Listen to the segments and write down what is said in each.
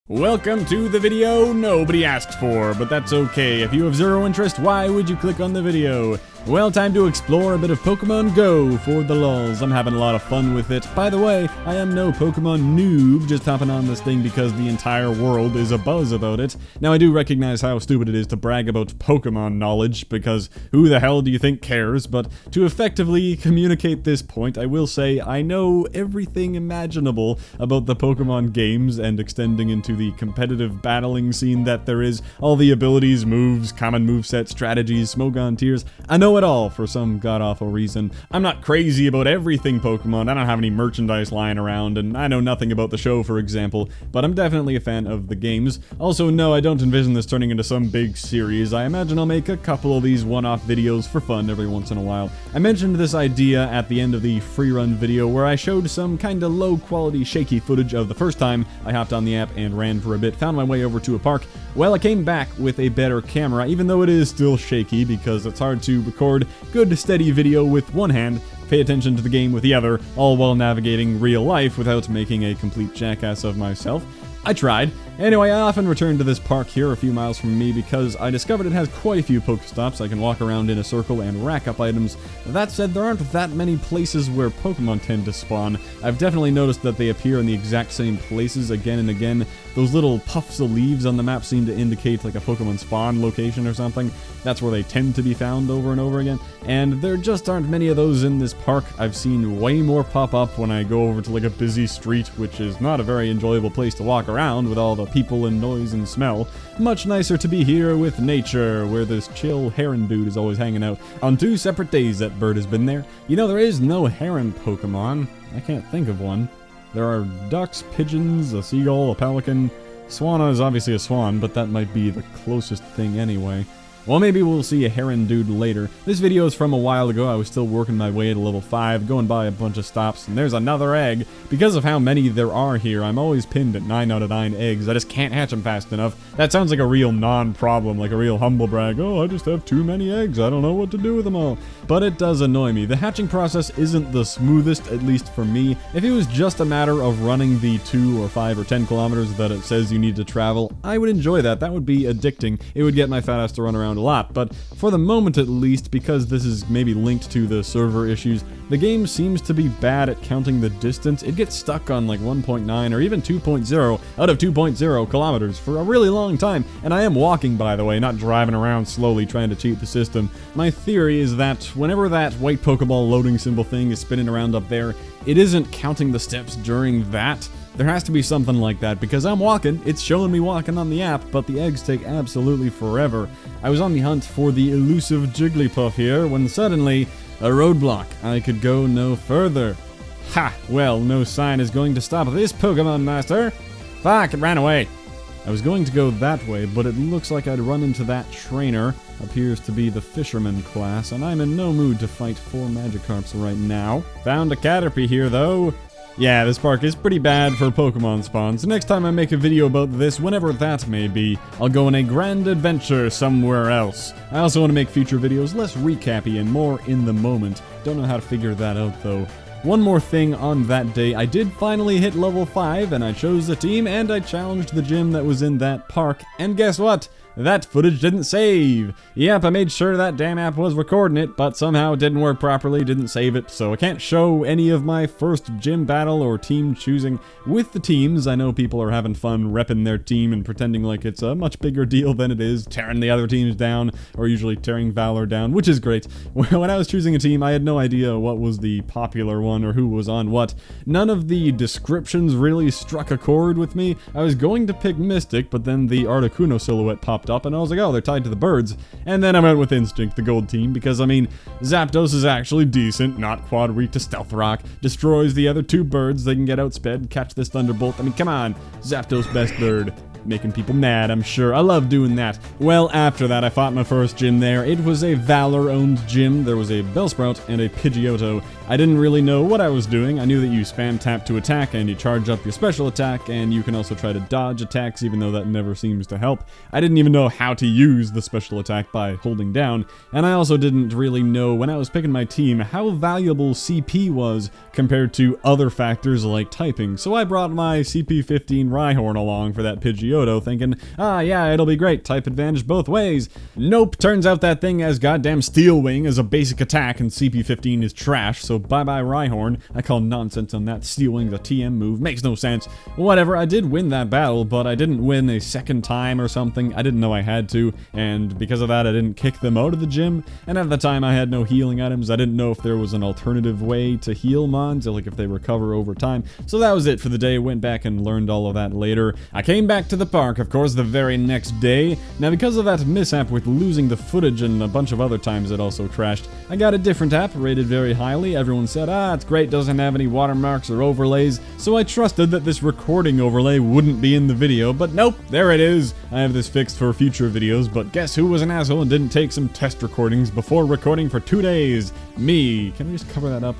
Welcome to the video nobody asked for, but that's okay. If you have zero interest, why would you click on the video? Well, time to explore a bit of Pokemon Go for the lulz. I'm having a lot of fun with it. By the way, I am no Pokemon noob, just hopping on this thing because the entire world is abuzz about it. Now, I do recognize how stupid it is to brag about Pokemon knowledge, because who the hell do you think cares? But to effectively communicate this point, I will say I know everything imaginable about the Pokemon games and extending into the competitive battling scene that there is. All the abilities, moves, common moveset, strategies, Smogon tiers. I know it all for some god-awful reason. I'm not crazy about everything Pokemon, I don't have any merchandise lying around, and I know nothing about the show, for example, but I'm definitely a fan of the games. Also, no, I don't envision this turning into some big series. I imagine I'll make a couple of these one-off videos for fun every once in a while. I mentioned this idea at the end of the free run video where I showed some kinda low-quality shaky footage of the first time I hopped on the app and ran for a bit, found my way over to a park. Well, I came back with a better camera, even though it is still shaky because it's hard to record good steady video with one hand, pay attention to the game with the other, all while navigating real life without making a complete jackass of myself. I tried. Anyway, I often return to this park here a few miles from me because I discovered it has quite a few Pokestops. I can walk around in a circle and rack up items. That said, there aren't that many places where Pokemon tend to spawn. I've definitely noticed that they appear in the exact same places again and again. Those little puffs of leaves on the map seem to indicate like a Pokemon spawn location or something. That's where they tend to be found over and over again. And there just aren't many of those in this park. I've seen way more pop up when I go over to like a busy street, which is not a very enjoyable place to walk around with all the people and noise and smell. Much nicer to be here with nature, where this chill heron dude is always hanging out. On 2 separate days that bird has been there. You know, there is no heron Pokemon. I can't think of one. There are ducks, pigeons, a seagull, a pelican. Swanna is obviously a swan, but that might be the closest thing anyway. Well, maybe we'll see a heron dude later. This video is from a while ago. I was still working my way to level 5, going by a bunch of stops, and there's another egg. Because of how many there are here, I'm always pinned at 9 out of 9 eggs. I just can't hatch them fast enough. That sounds like a real non-problem, like a real humble brag. Oh, I just have too many eggs. I don't know what to do with them all. But it does annoy me. The hatching process isn't the smoothest, at least for me. If it was just a matter of running the 2 or 5 or 10 kilometers that it says you need to travel, I would enjoy that. That would be addicting. It would get my fat ass to run around a lot, but for the moment at least, because this is maybe linked to the server issues, the game seems to be bad at counting the distance. It gets stuck on like 1.9 or even 2.0 out of 2.0 kilometers for a really long time, and I am walking, by the way, not driving around slowly trying to cheat the system. My theory is that whenever that white Pokeball loading symbol thing is spinning around up there, it isn't counting the steps during that. There has to be something like that, because I'm walking, it's showing me walking on the app, but the eggs take absolutely forever. I was on the hunt for the elusive Jigglypuff here, when suddenly, a roadblock. I could go no further. Ha! Well, no sign is going to stop this Pokemon Master. Fuck, it ran away. I was going to go that way, but it looks like I'd run into that trainer. Appears to be the fisherman class, and I'm in no mood to fight 4 Magikarps right now. Found a Caterpie here, though. Yeah, this park is pretty bad for Pokemon spawns. Next time I make a video about this, whenever that may be, I'll go on a grand adventure somewhere else. I also want to make future videos less recappy and more in the moment. Don't know how to figure that out though. One more thing on that day, I did finally hit level 5 and I chose the team and I challenged the gym that was in that park. And guess what? That footage didn't save. Yep, I made sure that damn app was recording it, but somehow it didn't work properly, didn't save it, so I can't show any of my first gym battle or team choosing with the teams. I know people are having fun repping their team and pretending like it's a much bigger deal than it is, tearing the other teams down, or usually tearing Valor down, which is great. When I was choosing a team, I had no idea what was the popular one or who was on what. None of the descriptions really struck a chord with me. I was going to pick Mystic, but then the Articuno silhouette popped up and I was like, oh, they're tied to the birds. And then I went with Instinct, the gold team, because I mean, Zapdos is actually decent, not quad weak to Stealth Rock, destroys the other 2 birds, they can get outsped, catch this Thunderbolt. I mean, come on, Zapdos best bird. making people mad, I'm sure. I love doing that. Well, after that, I fought my first gym there. It was a Valor-owned gym. There was a Bellsprout and a Pidgeotto. I didn't really know what I was doing. I knew that you spam tap to attack and you charge up your special attack, and you can also try to dodge attacks, even though that never seems to help. I didn't even know how to use the special attack by holding down, and I also didn't really know when I was picking my team how valuable CP was compared to other factors like typing. So I brought my CP15 Rhyhorn along for that Pidgeotto, thinking, yeah, it'll be great, type advantage both ways. Nope, turns out that thing has goddamn Steel Wing as a basic attack, and CP15 is trash, so bye-bye Rhyhorn. I call nonsense on that. Steel Wing's a TM move, makes no sense. Whatever, I did win that battle, but I didn't win a second time or something. I didn't know I had to, and because of that I didn't kick them out of the gym, and at the time I had no healing items. I didn't know if there was an alternative way to heal mons, like if they recover over time. So that was it for the day. Went back and learned all of that later. I came back to the park, of course, the very next day. Now, because of that mishap with losing the footage and a bunch of other times it also crashed, I got a different app, rated very highly. Everyone said, it's great, doesn't have any watermarks or overlays, so I trusted that this recording overlay wouldn't be in the video, but nope, there it is. I have this fixed for future videos, but guess who was an asshole and didn't take some test recordings before recording for 2 days? Me. Can we just cover that up?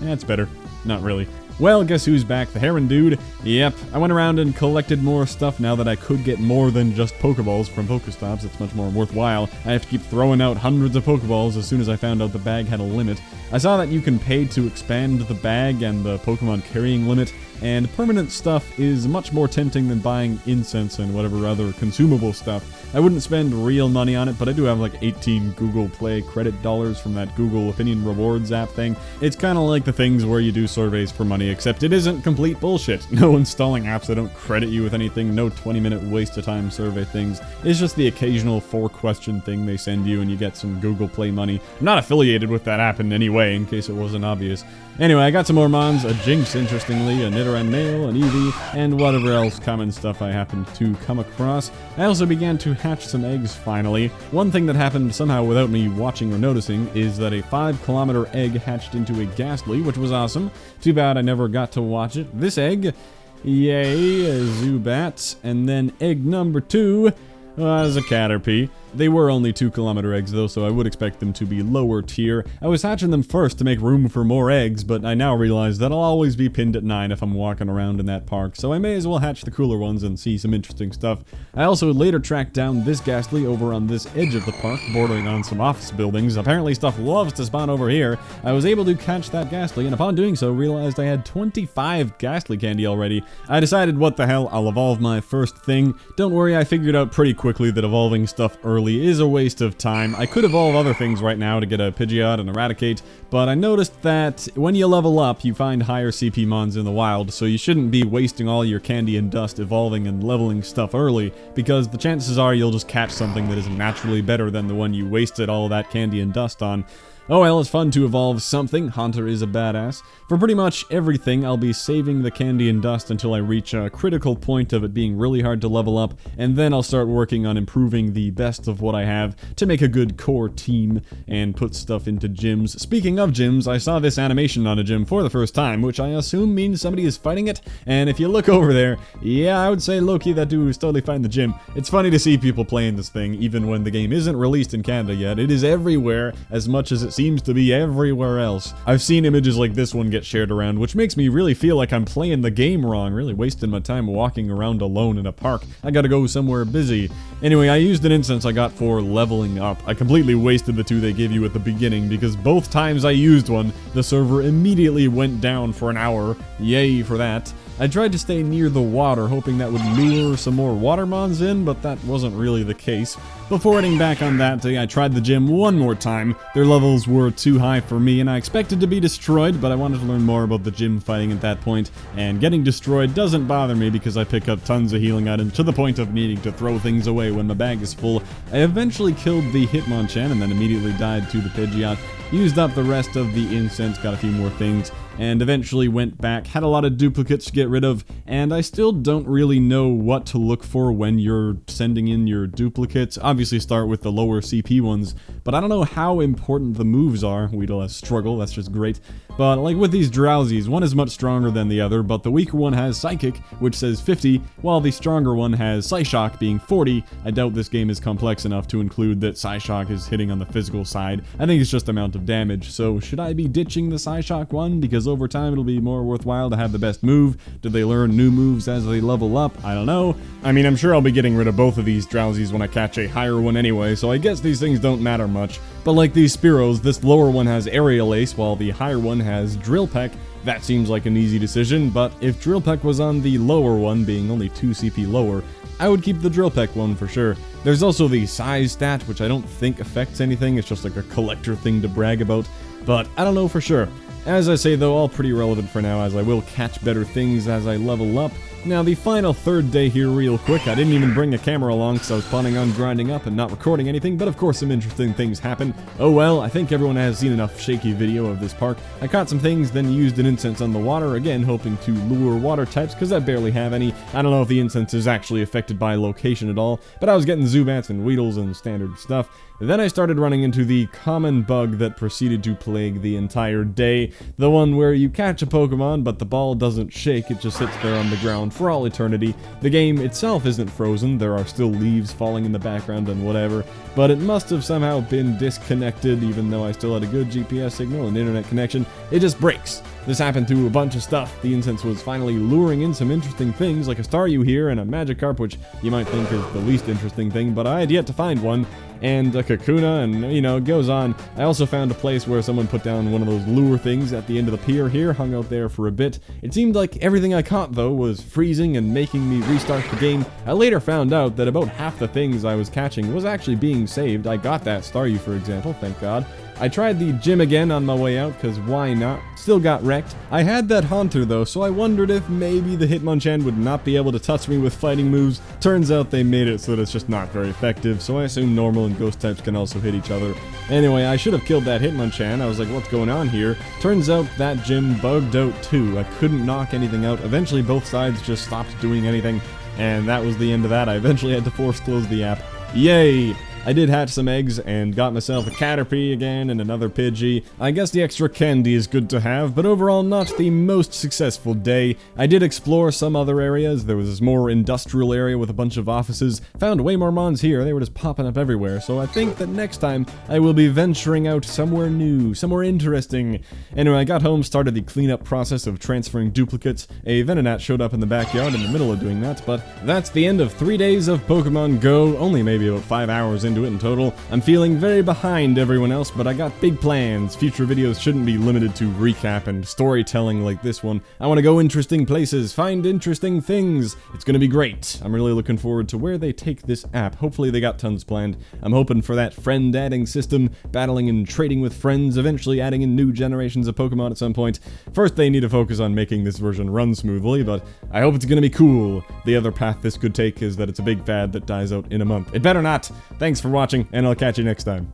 That's better. Not really. Well, guess who's back? The Heron Dude. Yep, I went around and collected more stuff now that I could get more than just Pokeballs from Pokestops. It's much more worthwhile. I have to keep throwing out hundreds of Pokeballs as soon as I found out the bag had a limit. I saw that you can pay to expand the bag and the Pokemon carrying limit, and permanent stuff is much more tempting than buying incense and whatever other consumable stuff. I wouldn't spend real money on it, but I do have like 18 Google Play credit dollars from that Google Opinion Rewards app thing. It's kind of like the things where you do surveys for money, except it isn't complete bullshit. No installing apps that don't credit you with anything, no 20-minute waste of time survey things. It's just the occasional 4-question thing they send you and you get some Google Play money. I'm not affiliated with that app in any way, in case it wasn't obvious. Anyway, I got some more mons, a Jinx, interestingly, a Nidoran male, an Eevee, and whatever else common stuff I happened to come across. I also began to hatch some eggs, finally. One thing that happened somehow without me watching or noticing is that a 5-kilometer egg hatched into a Ghastly, which was awesome. Too bad I never got to watch it. This egg, yay, a Zubat, and then egg number 2 was a Caterpie. They were only 2-kilometer eggs though, so I would expect them to be lower tier. I was hatching them first to make room for more eggs, but I now realize that I'll always be pinned at 9 if I'm walking around in that park, so I may as well hatch the cooler ones and see some interesting stuff. I also later tracked down this Ghastly over on this edge of the park, bordering on some office buildings. Apparently stuff loves to spawn over here. I was able to catch that Ghastly, and upon doing so, realized I had 25 Ghastly candy already. I decided, what the hell, I'll evolve my first thing. Don't worry, I figured out pretty quickly that evolving stuff early is a waste of time. I could evolve other things right now to get a Pidgeot and Eradicate, but I noticed that when you level up, you find higher CP mons in the wild, so you shouldn't be wasting all your candy and dust evolving and leveling stuff early, because the chances are you'll just catch something that is naturally better than the one you wasted all that candy and dust on. Oh well, it's fun to evolve something. Haunter is a badass. For pretty much everything, I'll be saving the candy and dust until I reach a critical point of it being really hard to level up, and then I'll start working on improving the best of what I have to make a good core team and put stuff into gyms. Speaking of gyms, I saw this animation on a gym for the first time, which I assume means somebody is fighting it, and if you look over there, yeah, I would say low-key that dude is totally fighting the gym. It's funny to see people playing this thing, even when the game isn't released in Canada yet. It is everywhere, as much as it seems to be everywhere else. I've seen images like this one get shared around, which makes me really feel like I'm playing the game wrong, really wasting my time walking around alone in a park. I gotta go somewhere busy. Anyway, I used an instance I got for leveling up. I completely wasted the 2 they give you at the beginning, because both times I used one, the server immediately went down for an hour. Yay for that. I tried to stay near the water, hoping that would lure some more water mons in, but that wasn't really the case. Before heading back on that day, I tried the gym one more time. Their levels were too high for me, and I expected to be destroyed, but I wanted to learn more about the gym fighting at that point, and getting destroyed doesn't bother me because I pick up tons of healing items to the point of needing to throw things away when my bag is full. I eventually killed the Hitmonchan and then immediately died to the Pidgeot. Used up the rest of the incense, got a few more things, and eventually went back, had a lot of duplicates to get rid of, and I still don't really know what to look for when you're sending in your duplicates. Obviously start with the lower CP ones, but I don't know how important the moves are. Weedle has Struggle, that's just great. But like with these Drowsies, one is much stronger than the other, but the weaker one has Psychic, which says 50, while the stronger one has Psyshock being 40. I doubt this game is complex enough to include that Psyshock is hitting on the physical side. I think it's just amount of damage, so should I be ditching the Psyshock one? Because over time it'll be more worthwhile to have the best move. Do they learn new moves as they level up? I don't know. I mean, I'm sure I'll be getting rid of both of these Drowsies when I catch a higher one anyway, so I guess these things don't matter much. But like these Spearows, this lower one has Aerial Ace, while the higher one has Drill Peck. That seems like an easy decision, but if Drill Peck was on the lower one, being only 2 CP lower, I would keep the Drill Peck one for sure. There's also the size stat, which I don't think affects anything, it's just like a collector thing to brag about, but I don't know for sure. As I say though, all pretty relevant for now, as I will catch better things as I level up. Now the final third day here real quick, I didn't even bring a camera along because I was planning on grinding up and not recording anything, but of course some interesting things happen. Oh well, I think everyone has seen enough shaky video of this park. I caught some things, then used an incense on the water, again hoping to lure water types because I barely have any. I don't know if the incense is actually affected by location at all, but I was getting Zubats and Weedles and standard stuff. Then I started running into the common bug that proceeded to plague the entire day. The one where you catch a Pokemon, but the ball doesn't shake, it just sits there on the ground for all eternity. The game itself isn't frozen, there are still leaves falling in the background and whatever, but it must have somehow been disconnected, even though I still had a good GPS signal and internet connection. It just breaks. This happened to a bunch of stuff. The incense was finally luring in some interesting things, like a Staryu here and a Magikarp, which you might think is the least interesting thing, but I had yet to find one. And a Kakuna, and you know, it goes on. I also found a place where someone put down one of those lure things at the end of the pier here, hung out there for a bit. It seemed like everything I caught, though, was freezing and making me restart the game. I later found out that about half the things I was catching was actually being saved. I got that Staryu, for example, thank God. I tried the gym again on my way out, because why not? Still got wrecked. I had that Haunter though, so I wondered if maybe the Hitmonchan would not be able to touch me with fighting moves. Turns out they made it so that it's just not very effective, so I assume normal and ghost types can also hit each other. Anyway, I should have killed that Hitmonchan. I was like, what's going on here? Turns out that gym bugged out too. I couldn't knock anything out. Eventually both sides just stopped doing anything, and that was the end of that. I eventually had to force close the app. Yay! I did hatch some eggs and got myself a Caterpie again and another Pidgey. I guess the extra candy is good to have, but overall not the most successful day. I did explore some other areas. There was this more industrial area with a bunch of offices. Found way more mons here. They were just popping up everywhere, so I think that next time I will be venturing out somewhere new, somewhere interesting. Anyway, I got home, started the cleanup process of transferring duplicates. A Venonat showed up in the backyard in the middle of doing that, but that's the end of 3 days of Pokemon Go, only maybe about 5 hours into it in total. I'm feeling very behind everyone else, but I got big plans. Future videos shouldn't be limited to recap and storytelling like this one. I want to go interesting places, find interesting things. It's gonna be great. I'm really looking forward to where they take this app. Hopefully they got tons planned. I'm hoping for that friend adding system, battling and trading with friends, eventually adding in new generations of Pokemon at some point. First they need to focus on making this version run smoothly, but I hope it's gonna be cool. The other path this could take is that it's a big fad that dies out in a month. It better not. Thanks for watching, and I'll catch you next time.